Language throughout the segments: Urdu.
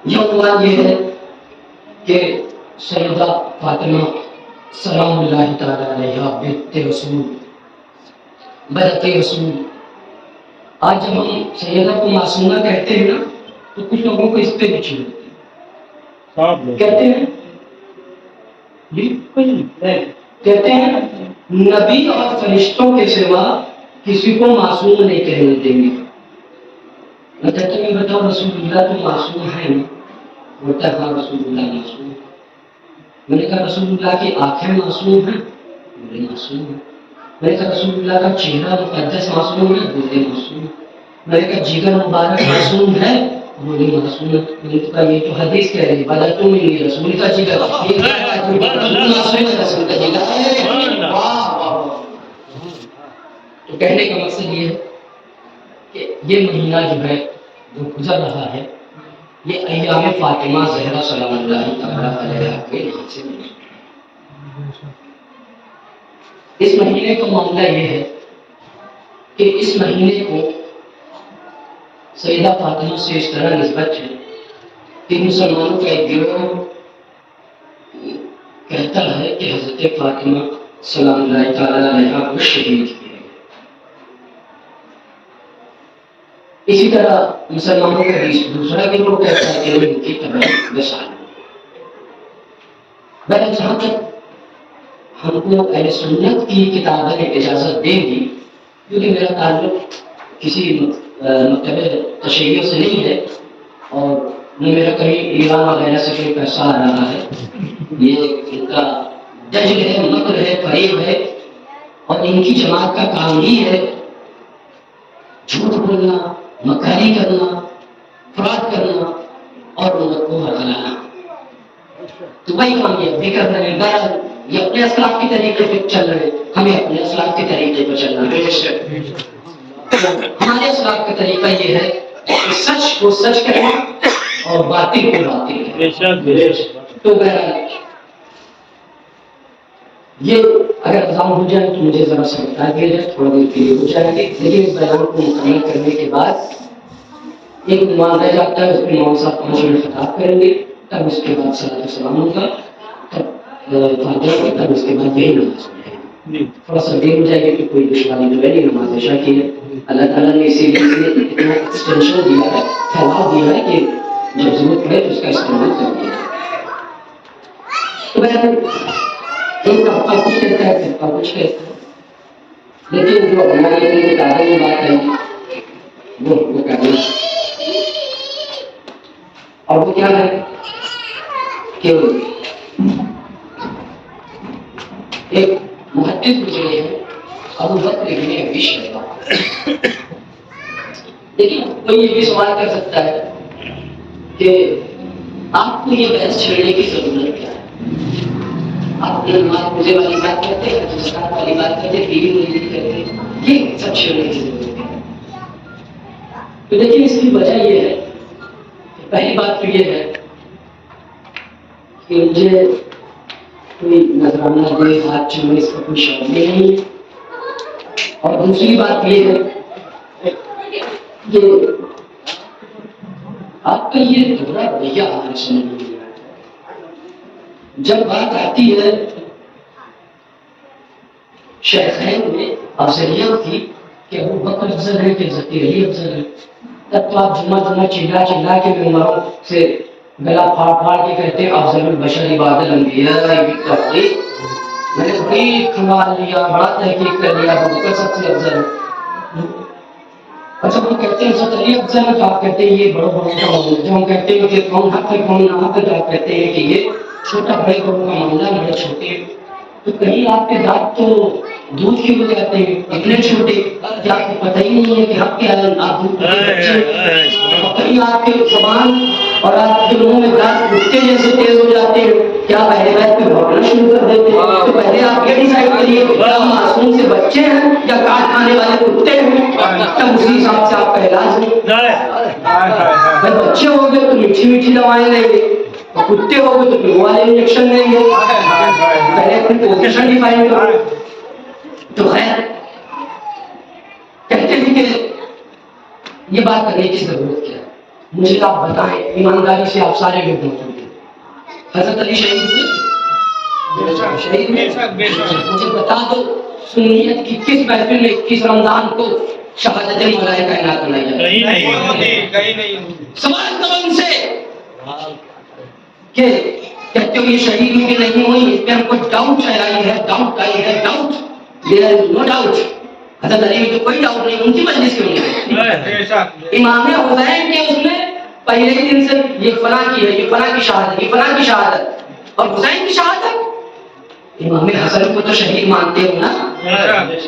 یہ عنوان یہ ہے کہ سیدہ فاطمہ سلام اللہ تعالی علیہا بنت رسول بنت رسول. آج جب ہم سیدہ کو معصومہ کہتے ہیں نا تو کچھ لوگوں کو اس پہ بھی چھوڑ کہتے ہیں کہتے ہیں نبی اور فرشتوں کے سوا کسی کو معصوم نہیں کہنے دیں گے. میں کہتا ہوں بتاؤ رسول اللہ تو معصوم ہے نا؟ بولتا ہے ہاں رسول اللہ معصوم ہے. میں نے کہا رسول اللہ کی آنکھیں معصوم ہیں؟ بولے معصوم ہے. میں نے کہا رسول اللہ کا چہرہ مقدس معصوم ہے؟ بولے معصوم ہے. میں نے کہا جگر مبارک معصوم ہے؟ بولے معصوم ہے. میں نے کہا یہ تو حدیث کہہ رہی ہے بلا تم ہی رسول کا جگر رسول کا جگر. تو کہنے کا مقصد یہ ہے کہ یہ مہینہ جو ہے جو گزر رہا ہے یہ ایام فاطمہ زہرا سلام اللہ تعالی علیہا کے نام سے ملے. اس مہینے کا معاملہ یہ ہے کہ اس مہینے کو سیدہ فاطمہ سے اس طرح نسبت ہے کہ مسلمانوں کا ایک گروہ کہتا ہے کہ حضرت فاطمہ سلام اللہ تعالی علیہا کو شہید کیا. اسی طرح مسلمانوں کا دوسرا گروہ کہتا ہے کہ ان کی طرح بسال. بہرحال جہاں تک ہم کو اہل سنت کی کتابیں اجازت دیں گی کیونکہ میرا تعلق کسی مکتب تشیع سے نہیں ہے اور نہ میرا کہیں ایران وغیرہ سے کوئی پیسہ آ رہا ہے. یہ ان کا دجل ہے، مکر ہے، فریب ہے اور ان کی جماعت کا کام ہی ہے جھوٹ بولنا، مکاری کرنا، فراڈ کرنا اور امت کو ہرانا. تو وہی کام یہ بھی کر رہے ہیں. بہرحال یہ اپنے اسلاف کے طریقے پہ چل رہے ہیں، ہمیں اپنے اسلاف کے طریقے پہ چلنا ہے. ہمارے اسلاف کا طریقہ یہ ہے کہ سچ کو سچ کہنا اور باطل کو باطل کہنا. تو بہرحال یہ اگر اذان ہو جائے تو مجھے ذرا سا بتا دیا جائے، تھوڑا دیر کے لیے ہو جائے گی. لیکن اس بیان کو مکمل کرنے کے بعد ایک عنوان رہ جاتا ہے، اس پہ امام صاحب 5 منٹ خطاب کریں گے، تب اس کے بعد صلاۃ السلام ہوگا، تب فاتحہ ہوگی، تب اس کے بعد یہی نماز ہو جائے گی. تھوڑا سا دیر ہو جائے گی کہ کوئی دشواری تو ہے نہیں، نماز عشاء کی ہے. اللہ تعالیٰ نے اسی لیے اتنا ایکسٹینشن دیا ہے، پھیلاؤ دیا ہے کہ جب ضرورت پڑے تو اس کا استعمال کر دیا. تو بہرحال ایک طبقہ کچھ کہتا ہے، طبقہ کچھ کہتا ہے، لیکن جو ہماری اپنی کتابوں میں بات ہے وہ کرنا. اور وہ کیا ہے کہ ایک محدث گزرے ہیں ابو بکر ابن ابی شیبہ. لیکن کوئی یہ بھی سوال کر سکتا ہے کہ آپ کو یہ بحث چھیڑنے کی ضرورت کیا ہے؟ آپ نماز روزے والی بات کرتے ہیں، زکات والی بات کرتے ہیں، بیوی مریضی کرتے ہیں، یہ سب چھیڑنے کی ضرورت ہے. تو لیکن اس کی وجہ یہ ہے کہ پہلی بات تو یہ ہے کہ مجھے کوئی نذرانہ دے، ہاتھ چومے، اس کا کوئی شوق نہیں. اور دوسری بات یہ ہے کہ آپ کا یہ دوہرا رویہ ہمارے سمجھ میں نہیں آتا. جب بات آتی ہے شیخین میں افضلیت کی کہ ابو بکر افضل ہے کہ حضرت علی افضل ہے، تب تو آپ جمعہ چلا چلا کے ممبروں سے گلا پھاڑ پھاڑ کے کہتے ہیں افضل البشر بعد الانبیاء بالتحقیق. میں نے بڑی کمال لیا، بڑا تحقیق کر لیا، ابو بکر سب سے افضل ہے. اچھا وہ کہتے ہیں حضرت علی افضل ہے تو آپ کہتے ہیں یہ بڑوں بڑوں کا معاملہ. جب ہم کہتے ہیں کہ کون حق ہے کون نہ حق ہے تو آپ کہتے ہیں کہ یہ چھوٹا بڑے بڑوں کا معاملہ، بڑے چھوٹے. تو کہیں آپ کے دانت تو دودھ کے ہو جاتے ہیں اتنے چھوٹے کہ آپ کو پتہ ہی نہیں ہے کہ حق کیا ہے. آپ کہیں آپ کے زبان اور آپ کے منہ میں دانت کتے جیسے تیز ہو جاتے ہیں کہ آپ اہل بیت پہ بھوکنا شروع کر دیتے ہیں. تو پہلے آپ یہ ڈیسائیڈ کریے کہ کیا معصوم سے بچے ہیں یا کاٹ کھانے والے کتے ہیں، تب اسی حساب سے آپ کا علاج ہے. اگر بچے ہو گئے تو میٹھی میٹھی دوائیں لیں گے، کتے ہو گئے تو پھر والے انجیکشن لیں گے. پہلے اپنی پوزیشن ڈیفائن کرو. تو خیر کہتے ہیں کہ یہ بات کرنے کی ضرورت کیا ہے. مجھے آپ بتائیں ایمانداری سے، آپ سارے لوگ موجود ہیں، حضرت علی شہید ہوئے؟ شہید ہوئے؟ مجھے بتا دو سنیت کی کس محفل میں 21 رمضان کو شہادت مولا کائنات بنائی جاتی؟ کہیں نہیں۔ سوال کرو ان سے کہ کہتے ہو یہ شہید ہوئی کہ نہیں ہوئی، اس پہ ہم کو ڈاؤٹ آئی ہے، ڈاؤٹ آئی ہے، ڈاؤٹ، دیر از نو ڈاؤٹ۔ حضرت علی میں تو کوئی ڈاؤٹ نہیں، ان کی مجلس کے ہوئی۔ امام حسین کے اس میں پہلے ہی دن سے یہ فلاں کی ہے، یہ فلاں کی شہادت، یہ فلاں کی شہادت، اور حسین کی شہادت۔ امام حسن کو تو شہید مانتے ہو نا،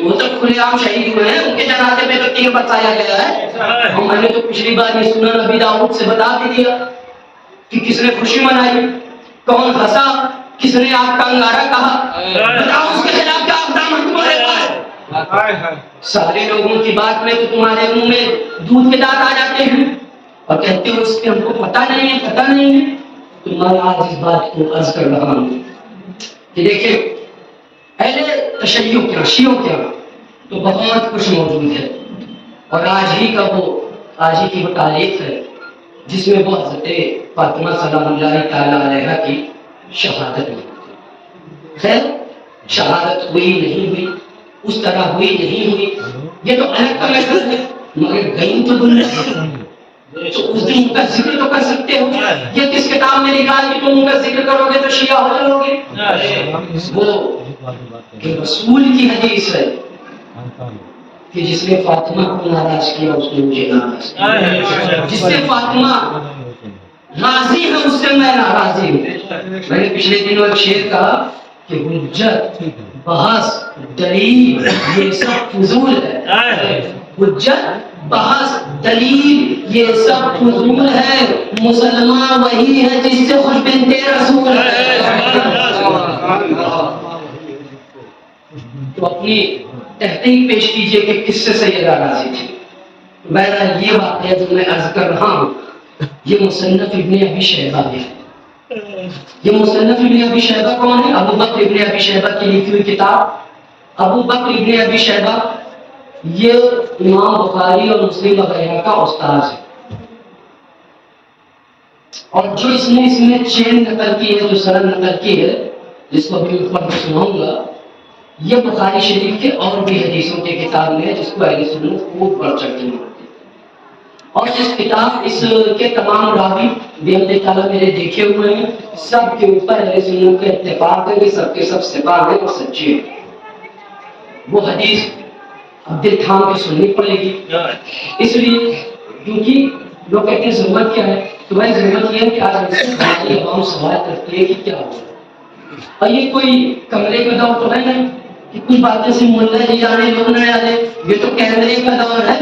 وہ تو کھلے عام شہید ہوئے ہیں، ان کے جنازے میں تو تیر برسایا گیا ہے، اور میں نے تو پچھلی بار یہ سنن نبی داؤد سے بتا بھی دیا کہ کس نے خوشی منائی، کون ہنسا، کس نے آپ کا انگارہ کہا، بتاؤ اس کے خلاف کیا اقدام ہے تمہارے پاس؟ سارے لوگوں کی بات میں تو تمہارے منہ میں دودھ کے دانت آ جاتے ہیں اور کہتے ہو اس پہ ہم کو پتہ نہیں ہے، پتہ نہیں ہے۔ تو میں آج اس بات کو عرض کر رہا ہوں کہ دیکھیں اہل تشیع کیا، شیعوں کیا تو بہت کچھ موجود ہے، اور آج ہی کی وہ تاریخ ہے جس میں وہ حضرت فاطمہ سلام اللہ تعالیٰ علیہ کی شہادت ہوئی۔ خیر شہادت ہوئی نہیں ہوئی، اس طرح ہوئی نہیں ہوئی، یہ تو الگ کا میٹر ہے، مگر گئی تو دنیا، تو اس دن ان کا ذکر تو کر سکتے ہو۔ یہ کس کتاب میں لکھا ہے کہ تم ان کا ذکر کرو گے تو شیعہ ہو جاؤ گے؟ وہ کہ رسول کی حدیث ہے کہ جس نے فاطمہ کو ناراض کیا اس نے مجھے ناراض کیا، جس سے فاطمہ راضی ہے اس سے میں ناراضی ہوں۔ میں نے پچھلے دنوں ایک شعر کہا کہ حجت، بحث، دلیل یہ سب فضول ہے، حجت، بحث، دلیل یہ سب فضول ہے، مسلمان وہی ہے جس سے خوش بنت رسول ہے۔ تو اپنی تحقیق پیش کیجئے کہ کس سے سیدہ راضی تھی۔ بہرحال یہ بات ہے جو میں عرض کر رہا ہوں، یہ مصنف ابن ابی شیبہ ہے۔ یہ مصنف ابن ابی شیبہ کون ہے؟ ابو بکر ابن ابی شیبہ کی لکھی ہوئی کتاب۔ ابو بکر ابن ابی شیبہ یہ امام بخاری اور مسلم وغیرہ کا استاذ ہے، اور جو اس میں چین نقل کی ہے، جو سند نقل کی ہے، جس کو ابھی میں سناؤں گا، یہ بخاری شریف کے اور بھی حدیثوں کے کتاب میں ہے جس کو اہل سنت خوب بڑھ چڑھ کے مانتے ہیں، اور اس کتاب اس کے تمام راوی بھی اللہ تعالیٰ میرے دیکھے ہوئے ہیں، سب کے اوپر اہل سنت کا اتفاق ہے کہ سب کے سب ثقات ہیں اور سچے ہیں۔ وہ حدیث اب دل تھام کے سننی پڑے گی، اس لیے کیونکہ لوگ کہتے ہیں ضرورت کیا ہے، تو بھائی ضرورت یہ ہے کہ آج ہماری عوام سوال کرتی ہے کہ کیا ہو، اور یہ کوئی کمرے کا دور تو ہے نہیں کہ کچھ باتیں سے ملا جی جانے لوگ نہ جانے، یہ تو کیمرے کا دور ہے،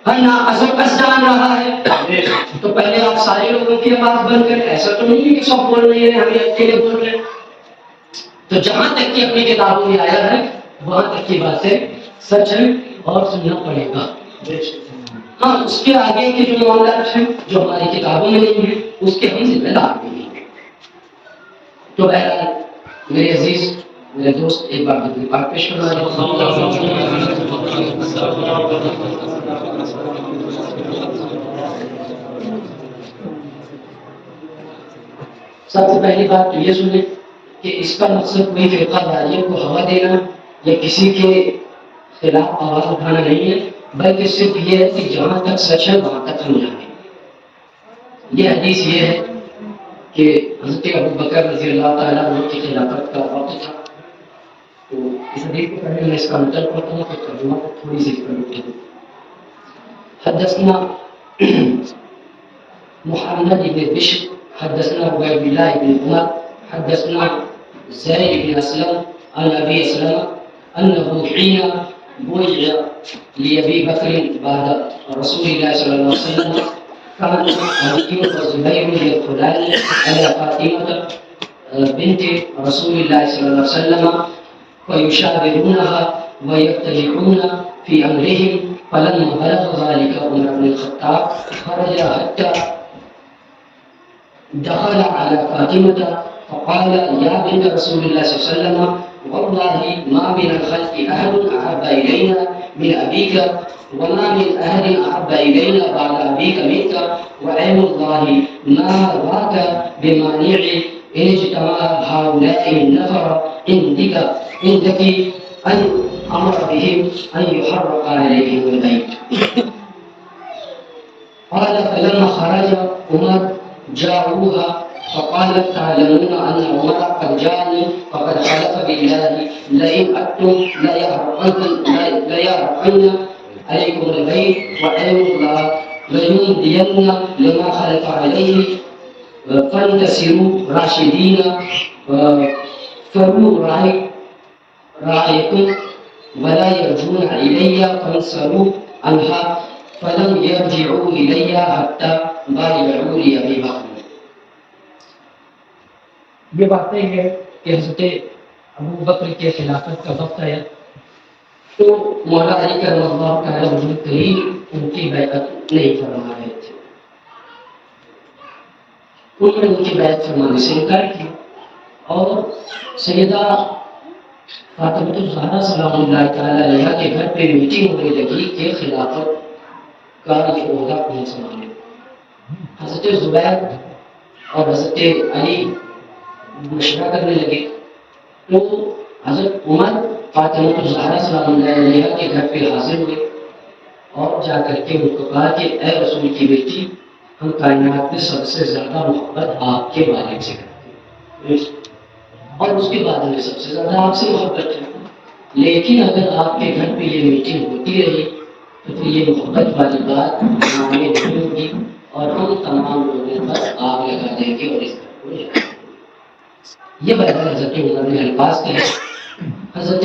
ہر ناقص و کس جان رہا ہے۔ تو پہلے آپ سارے لوگوں کی آواز بند کریں، ایسا تو نہیں ہے کہ سب بول رہے ہیں ہمیں اکیلے بول رہے ہیں۔ تو جہاں تک کہ اپنی کتابوں میں آیا ہے وہاں تک کی باتیں سچ ہے اور سننا پڑے گا۔ ہاں اس کے آگے کے جو معاملات ہیں جو ہماری کتابوں میں نہیں ہیں اس کے ہم ذمہ دار بھی نہیں ہیں۔ تو بہرحال میرے عزیز، میرے دوست، ایک بار بدل پاک پیش کرنا ہے۔ سب سے پہلی بات تو یہ سنیں کہ اس کا مقصد کوئی فرقہ واریت کو ہوا دینا یا کسی کے خلاف آواز اٹھانا نہیں ہے، بلکہ صرف یہ ہے کہ جہاں تک سچ ہے وہاں تک ہم جانیں۔ یہ حدیث یہ ہے کہ حضرت ابو بکر رضی اللہ تعالیٰ عنہ کی خلافت کا وقت تھا، تو اس حدیث کو پہلے میں اس کا مطلب پڑھتا ہوں کہ ترجمہ کو تھوڑی سی کرتے ہیں۔ حدثنا محمد بن بشر حدثنا عبید اللہ بن عمر حدثنا زید بن اسلم عن ابي اسلم انه حين بويع لابي بكر بعد رسول الله صلى الله عليه وسلم كان ابي وزبير يدخلان على فاطمه بنت رسول الله صلى الله عليه وسلم ويشاورونها ويتبعون في امرهم، فلما بلغ ذلك عمر بن الخطاب خرج حتى دخل على فاطمة فقال يا بنت رسول الله صلى الله عليه وسلم والله ما من الخلق أحد أحب إلينا من أبيك وما من أهل أحب إلينا بعد أبيك منك وأيم الله ما راك بمانع إن اجتمع هؤلاء النفر عندك أن أمر بهم أن يحرق عليهم البيت. قال فلما خرج عمر جاءوها فقالت تعلمون أن عمر قد جاءني فقد حلف بالله لئن أتم ليحرقن عليكم البيت وأيم الله ليمضين لما خلف عليه فانتصروا راشدين فروا رأيكم ولا يرجون إلي فانصروا عنها فلم يرجعوا إلي حتى بايعوا لي أبي بکر. یہ باتیں ہیں کہ حضرت ابو بکر کے خلافت کا وقت آیا تو مولا علی کرم اللہ تعالیٰ وجود کریم ان کی بیعت نہیں فرما رہے تھے. انہوں نے ان کی بیعت فرمانے سے انکار کیا اور سیدہ فاطمہ الزہرا سلام اللہ تعالیٰ علیہ کے گھر پہ میٹنگ ہونے لگی کہ خلافت کا یہ عہدہ کون سنبھالے. حضرت زبیر اور حضرت علی مشورہ کرنے لگے تو حضرت عمر فاطمہ الزہرا سلام اللہ علیہ کے گھر پہ حاضر ہوئے اور جا کر کے ان کو کہا کہ اے رسول کی بیٹی ہم کائنات میں سب سے زیادہ محبت آپ کے والد سے کرتے ہیں اور اس کے بعد ہمیں سب سے زیادہ آپ سے محبت ہے، لیکن اگر آپ کے گھر پہ یہ میٹنگ ہوتی رہی تو پھر یہ محبت والی بات ہمارے نہیں ہوگی اور ہم تمام لوگوں پر آگ لگا دیں گے اور اس گھر کو جلا دیں گے. یہ بہتر حضرت عمر نے الفاظ کہے. حضرت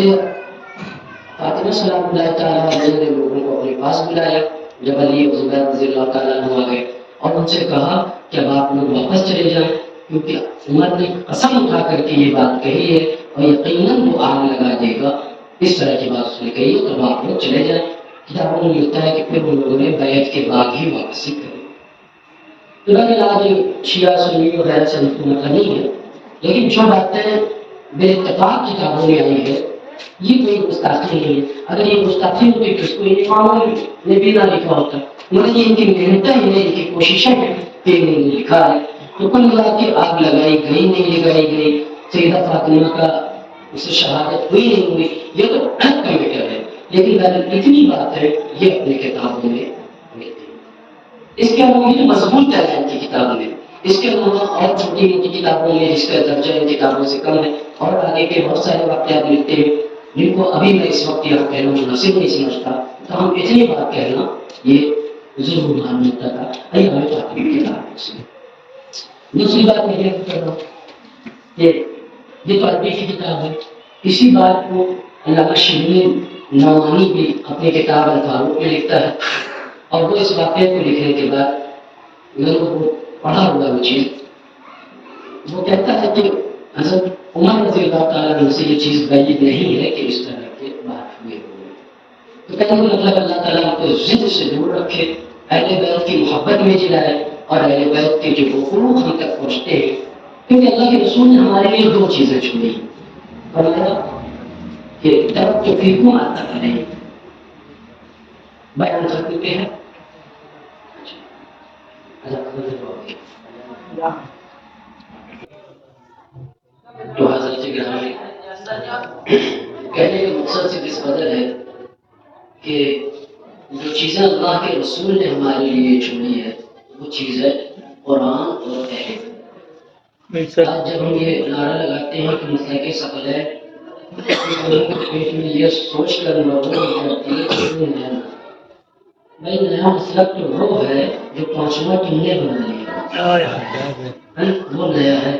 فاطمہ سلام اللہ تعالیٰ علیہ نے لوگوں کو اپنے پاس بلایا جب علی اور زبیر رضی اللہ تعالیٰ عنہ آ گئے اور ان سے کہا کہ اب آپ لوگ واپس چلے جائیں کیونکہ عمر نے قسم اٹھا کر کے یہ بات کہی ہے اور یقیناً وہ آگ لگا دے گا. اس طرح کی بات اس نے کہی ہے تو آپ لوگ چلے جائیں. کتابوں میں ملتا ہے کہ پھر ان لوگوں نے بیعت کے بعد ہی واپسی کری. تو آج شیعہ سنی وغیرہ سے مطلب نہیں ہے، لیکن جو باتیں بے اتفاق کتابوں میں آئی ہے یہ کوئی گستاخی نہیں ہے. اگر یہ گستاخی ہوتی تو اس کو اماموں نے بھی نہ لکھا ہوتا، مگر یہ ان کی محنتیں ہیں، ان کی کوششیں ہیں کہ انہوں نے لکھا ہے. تو کل ملا کے آگ لگائی گئی نہیں لگائی گئی، سیدہ فاطمہ کا اس سے شہادت ہوئی نہیں ہوئی، یہ تو حق کا میٹر ہے. لیکن اتنی بات ہے یہ اپنے کتابوں میں ملتی ہے. اس کے علاوہ یہ مضمون تعلیم کی کتاب میں، اس کے علاوہ اور چھوٹی موٹی کتابوں میں جس کا درجہ ان کتابوں سے کم ہے اور آگے کے بہت سارے واقعات ملتے ہیں جن کو ابھی میں اس وقت یہاں کہنا مناسب نہیں سمجھتا. تو ہم اتنی بات کہنا یہ ضرور مان ملتا تھا. آئیے ہمیں فاطمی کی کتاب سے دوسری بات میں یہ کہہ رہا ہوں کہ یہ تو عربی کی کتاب ہے. اسی بات کو علامہ شبلی نعمانی بھی اپنی کتاب الفاروق میں لکھتا ہے اور وہ اس واقعے کو لکھنے کے بعد میں نے وہ پڑھا ہوا وہ چیز. وہ کہتا ہے کہ حضرت عمر رضی اللہ تعالیٰ عنہ سے یہ چیز بعید نہیں ہے کہ اس طرح کے بات ہوئے ہوئے. تو کہنے کا مطلب اللہ تعالیٰ کو ضد سے دور رکھے، اہل بیت کی محبت میں جلائے اور اہل بیت کے جو حقوق ہم تک پہنچتے ہیں. کیونکہ اللہ کے رسول نے ہمارے لیے دو چیزیں چھوڑی. فرمایا کہ ترک تو فیکم آتا ہے بیان ختم پہ ہے. تو حضرت گرامی کہنے کا مقصد صرف اس قدر ہے کہ جو چیزیں اللہ کے رسول نے ہمارے لیے چھوڑی ہے وہ چیز ہے قرآن اور اہل. آج جب ہم یہ نعرہ لگاتے ہیں کہ مسلک ثقل ہے پیٹ میں یہ سوچ کر لوگوں کی جاتی ہے بھائی نیا مسلک تو وہ ہے جو پانچواں تم نے بنا لیا، وہ نیا ہے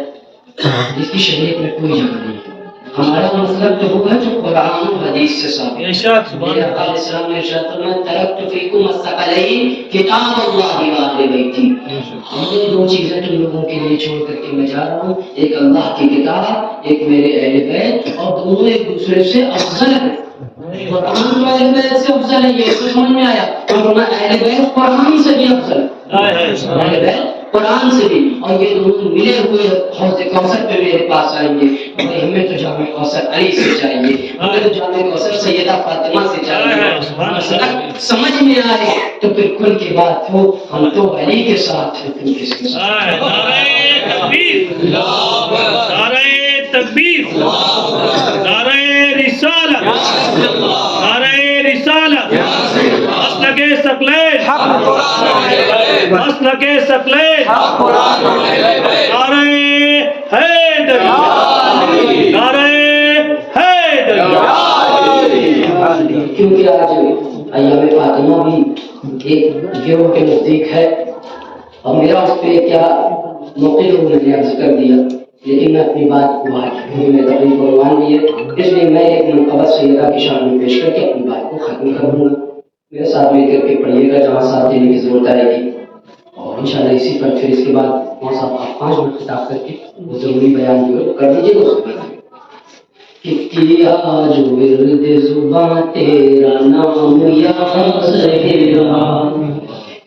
جس کی شریعت میں کوئی جگہ نہیں ہے. ہمارا مسلک تو وہ ہے جو قرآن و حدیث سے ثابت ہے. میرے آقا علیہ السلام نے ارشاد فرمایا ترکت فیکم الثقلین کتاب اللہ و اہل بیتی. یہ دو چیزیں تم لوگوں کے لیے چھوڑ کر کے میں جا رہا ہوں، ایک اللہ کی کتاب، ایک میرے اہل بیت، اور دونوں ایک دوسرے سے افضل ہیں. قرآن تو اہل بیت سے افضل ہے، یہ تو سمجھ میں آیا. اور اہل بیت قرآن سے بھی افضل ہے. اہل بیت قرآن سے بھی، اور یہ دونوں ملے ہوئے حوض کوثر پہ میرے پاس آئیں گے، اور ہمیں تو جامع کوثر علی سے چاہیے، ہمیں تو جامع کوثر سیدہ فاطمہ سے چاہیے۔ مسئلہ سمجھ میں آئے تو پھر کل کی بات ہو، ہم تو علی کے ساتھ ہیں، تم کس کے ساتھ؟ نعرہ تکبیر، نعرہ رسالت، نعرہ رسالت، مسلک ثقلین، مسلک ثقلین، نعرہ حیدری، نعرہ حیدری۔ کیونکہ آج ایام فاطمہ بھی ایک گروہ کے نزدیک ہے، اور میرا اس پہ کیا موقع ہو، میں نے عرض کر دیا، لیکن میں اپنی بات کو میں تقریب کو مان لی ہے، اس لیے میں ایک منقبت سیدہ کی شان میں پیش کر کے اپنی بات کو ختم کر دوں گا۔ میرے ساتھ مل کر کے پڑھیے گا جہاں ساتھ دینے کی ضرورت آئے گی، اور انشاءاللہ اسی پر پھر اس کے بعد کون صاحب آپ 5 منٹ خطاب کر کے وہ ضروری بیان جو ہے کر دیجیے گا، اس کے بعد کہ کیا جو ورد زباں تیرا نام یا زہرا،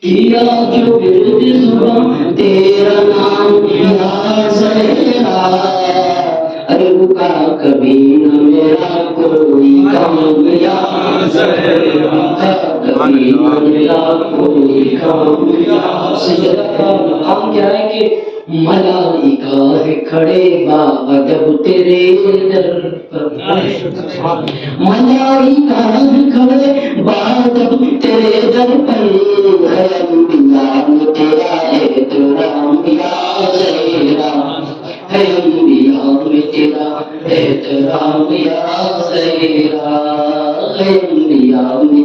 کیا جو ورد زباں تیرا نام یا زہرا، رکا کبھی نہ میرا کوئی کام یا زہرا، کبھی نہ میرا کوئی کام یا زہرا۔ ہم کیا ہے کہ ملائکہ ہے کھڑے باادب تیرے در پر، ملائکہ ہے کھڑے باادب تیرے در پر، ہے انبیاء میں تیرا احترام یا زہرا، ہے انبیاء میں تیرا احترام یا زہرا، ہے انبیاء میں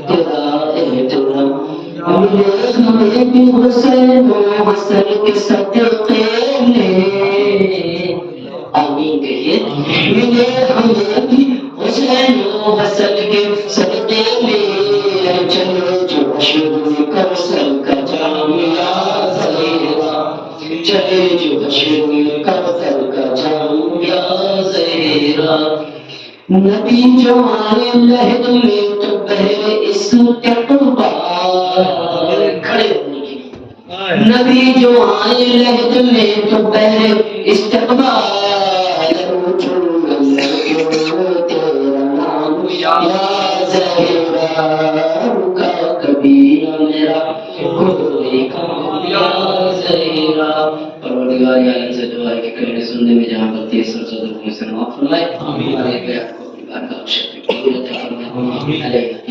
تیرا احترام۔ ہمیں بھی حسین و حسن کے صدقے میں، آمین کہیے، ملے ہمیں بھی حسین و حسن کے صدقے میں، چلو جو شروع کر سل کا جام یا زہرا، چلے جو شروع کر سل کا جام یا زہرا۔ نبی جو آئے لہد میں تو پہلے استقبال، کھڑے ہونے کی، نبی جو آئے لہد میں تو پہلے استقبال، تیرا نام یا زہرا، رکا کبھی نہ میرا کوئی کام یا زہرا۔ پروردگار عالم سے دعا ہے کہ کلمے سننے میں جہاں غلطی ہے سر صدر کو سے معاف فرمائے، ہمارے بیعت کو بارگاہ شکر کی عطا فرمائے۔